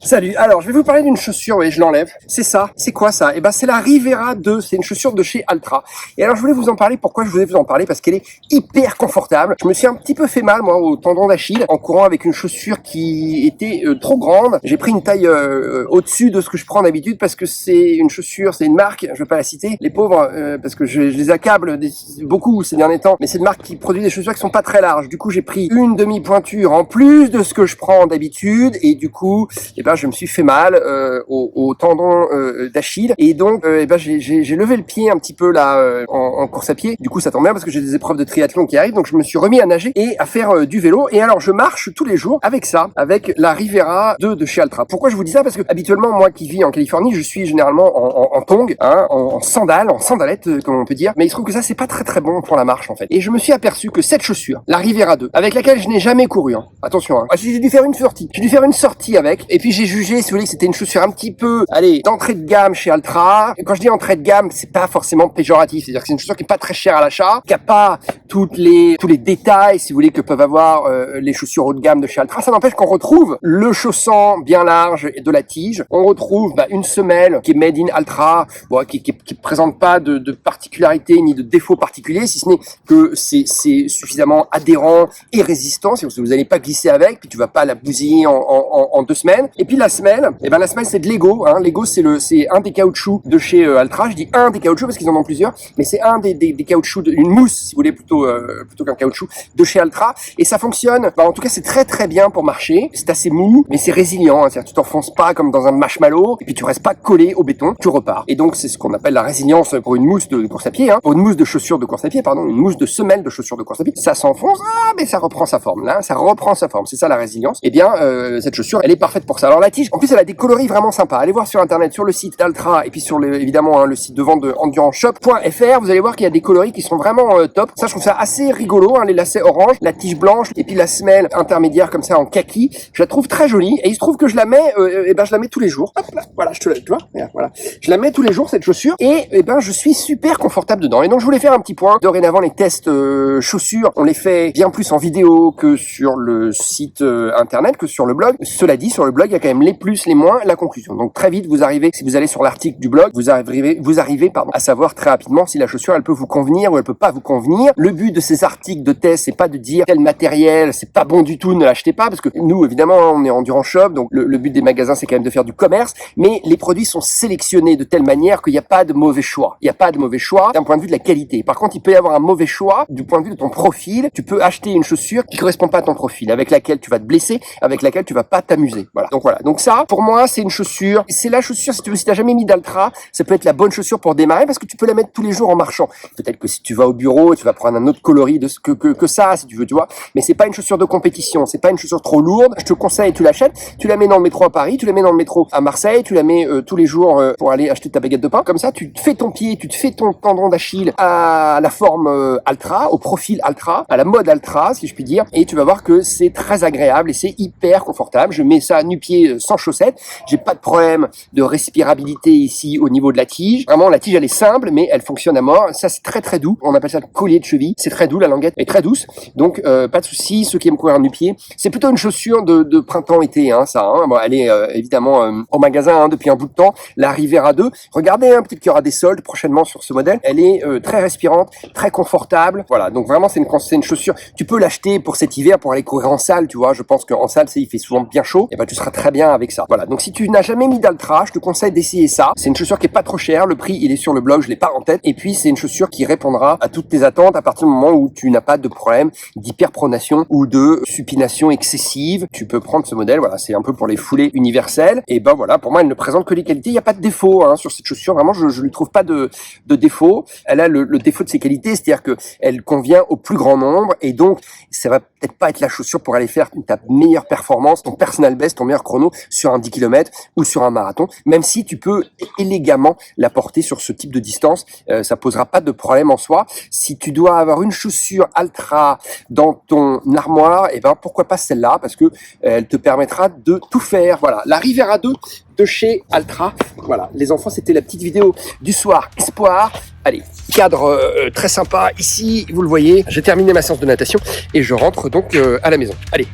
Salut, alors je vais vous parler d'une chaussure, oui, je l'enlève. C'est ça, c'est quoi ça? Eh ben c'est la Rivera 2, c'est une chaussure de chez Altra. Et alors je voulais vous en parler, pourquoi je voulais vous en parler? Parce qu'elle est hyper confortable. Je me suis un petit peu fait mal, moi, au tendon d'Achille, en courant avec une chaussure qui était trop grande. J'ai pris une taille au-dessus de ce que je prends d'habitude, parce que c'est une chaussure, c'est une marque, je vais pas la citer, les pauvres, parce que je les accable beaucoup ces derniers temps, mais c'est une marque qui produit des chaussures qui sont pas très larges. Du coup j'ai pris une demi-pointure en plus de ce que je prends d'habitude, et du coup, eh ben je me suis fait mal au tendon d'Achille, et donc j'ai levé le pied un petit peu là en course à pied. Du coup ça tombe bien parce que j'ai des épreuves de triathlon qui arrivent, donc je me suis remis à nager et à faire du vélo. Et alors je marche tous les jours avec ça, avec la Rivera 2 de chez Altra. Pourquoi je vous dis ça? Parce que habituellement, moi qui vis en Californie, je suis généralement en tongs, hein, en sandales, en sandalettes comme on peut dire, mais il se trouve que ça c'est pas très bon pour la marche en fait. Et je me suis aperçu que cette chaussure, la Rivera 2, avec laquelle je n'ai jamais couru, hein, attention, hein, j'ai dû faire une sortie avec, et puis j'ai jugé, si vous voulez, que c'était une chaussure un petit peu, allez, d'entrée de gamme chez Altra. Et quand je dis entrée de gamme, c'est pas forcément péjoratif, c'est-à-dire que c'est une chaussure qui est pas très chère à l'achat, qui a pas tous les détails, si vous voulez, que peuvent avoir les chaussures haut de gamme de chez Altra. Ça n'empêche qu'on retrouve le chausson bien large et de la tige. On retrouve une semelle qui est made in Altra, bon, qui présente pas de particularité ni de défaut particulier, si ce n'est que c'est suffisamment adhérent et résistant, si vous n'allez pas glisser avec, puis tu vas pas la bousiller en 2 semaines. Et puis la semelle, la semelle c'est de Lego, hein. Lego c'est un des caoutchoucs de chez Altra. Je dis un des caoutchoucs parce qu'ils en ont plusieurs, mais c'est un des caoutchoucs, une mousse si vous voulez, plutôt qu'un caoutchouc de chez Altra. Et ça fonctionne, en tout cas c'est très bien pour marcher. C'est assez mou, mais c'est résilient, hein. C'est-à-dire tu t'enfonces pas comme dans un marshmallow, et puis tu restes pas collé au béton, tu repars. Et donc c'est ce qu'on appelle la résilience pour une mousse de course à pied, hein. Pour une mousse de chaussures de course à pied, pardon, une mousse de semelle de chaussures de course à pied. Ça s'enfonce, mais ça reprend sa forme, là, ça reprend sa forme. C'est ça la résilience. Et bien cette chaussure, elle est parfaite pour ça. Alors la tige, en plus elle a des coloris vraiment sympas. Allez voir sur internet, sur le site d'Altra, et puis sur évidemment le site de vente de enduranshop.fr, vous allez voir qu'il y a des coloris qui sont vraiment top. Ça je trouve ça assez rigolo, hein, les lacets orange, la tige blanche, et puis la semelle intermédiaire comme ça en kaki. Je la trouve très jolie, et il se trouve que je la mets je la mets tous les jours. Hop là, voilà, tu vois, regarde, voilà. Je la mets tous les jours cette chaussure, et je suis super confortable dedans. Et donc je voulais faire un petit point. Dorénavant les tests chaussures, on les fait bien plus en vidéo que sur le site internet, que sur le blog. Cela dit, sur le blog, il y a quand même les plus, les moins, la conclusion. Donc très vite, vous arrivez, si vous allez sur l'article du blog, vous arrivez à savoir très rapidement si la chaussure, elle peut vous convenir ou elle peut pas vous convenir. Le but de ces articles de test, c'est pas de dire tel matériel, c'est pas bon du tout, ne l'achetez pas, parce que nous, évidemment, on est Endurance Shop, donc le but des magasins, c'est quand même de faire du commerce, mais les produits sont sélectionnés de telle manière qu'il n'y a pas de mauvais choix. Il n'y a pas de mauvais choix d'un point de vue de la qualité. Par contre, il peut y avoir un mauvais choix du point de vue de ton profil. Tu peux acheter une chaussure qui correspond pas à ton profil, avec laquelle tu vas te blesser, avec laquelle tu vas pas t'amuser. Voilà. Donc ça, pour moi, c'est une chaussure. C'est la chaussure, si t'as jamais mis d'Altra, ça peut être la bonne chaussure pour démarrer parce que tu peux la mettre tous les jours en marchant. Peut-être que si tu vas au bureau, tu vas prendre un autre coloris que ça, si tu veux, tu vois. Mais c'est pas une chaussure de compétition. C'est pas une chaussure trop lourde. Je te conseille, tu l'achètes, tu la mets dans le métro à Paris, tu la mets dans le métro à Marseille, tu la mets tous les jours pour aller acheter ta baguette de pain. Comme ça, tu te fais ton pied, tu te fais ton tendon d'Achille à la forme Altra, au profil Altra, à la mode Altra, si je puis dire. Et tu vas voir que c'est très agréable et c'est hyper confortable. Je mets ça nu-pied sans chaussettes. J'ai pas de problème de respirabilité ici au niveau de la tige. Vraiment, la tige, elle est simple, mais elle fonctionne à mort. Ça, c'est très doux. On appelle ça le collier de cheville. C'est très doux, la languette est très douce. Donc, pas de souci. Ceux qui aiment courir nu-pied, c'est plutôt une chaussure de printemps-été, hein, ça. Hein. Bon, elle est évidemment au magasin depuis un bout de temps. La Rivera 2. Regardez, hein, peut-être qu'il y aura des soldes prochainement sur ce modèle. Elle est très respirante, très confortable. Voilà. Donc vraiment, c'est une chaussure. Tu peux l'acheter pour cet hiver pour aller courir en salle, tu vois. Je pense qu'en salle, il fait souvent bien chaud. Et tu seras très bien avec ça. Voilà. Donc si tu n'as jamais mis d'Altra, je te conseille d'essayer ça. C'est une chaussure qui est pas trop chère. Le prix, il est sur le blog. Je l'ai pas en tête. Et puis, c'est une chaussure qui répondra à toutes tes attentes à partir du moment où tu n'as pas de problème d'hyperpronation ou de supination excessive. Tu peux prendre ce modèle. Voilà. C'est un peu pour les foulées universelles. Et voilà. Pour moi, elle ne présente que les qualités. Il n'y a pas de défaut, hein, sur cette chaussure. Vraiment, je lui trouve pas de défaut. Elle a le défaut de ses qualités, c'est-à-dire que elle convient au plus grand nombre. Et donc, ça va peut-être pas être la chaussure pour aller faire ta meilleure performance, ton personal best, ton meilleur chrono sur un 10 km ou sur un marathon, même si tu peux élégamment la porter sur ce type de distance, ça posera pas de problème en soi. Si tu dois avoir une chaussure Altra dans ton armoire, pourquoi pas celle-là, parce que elle te permettra de tout faire. Voilà, la Rivera 2 de chez Altra. Voilà, les enfants, c'était la petite vidéo du soir espoir. Allez, cadre très sympa ici, vous le voyez. J'ai terminé ma séance de natation et je rentre donc à la maison. Allez.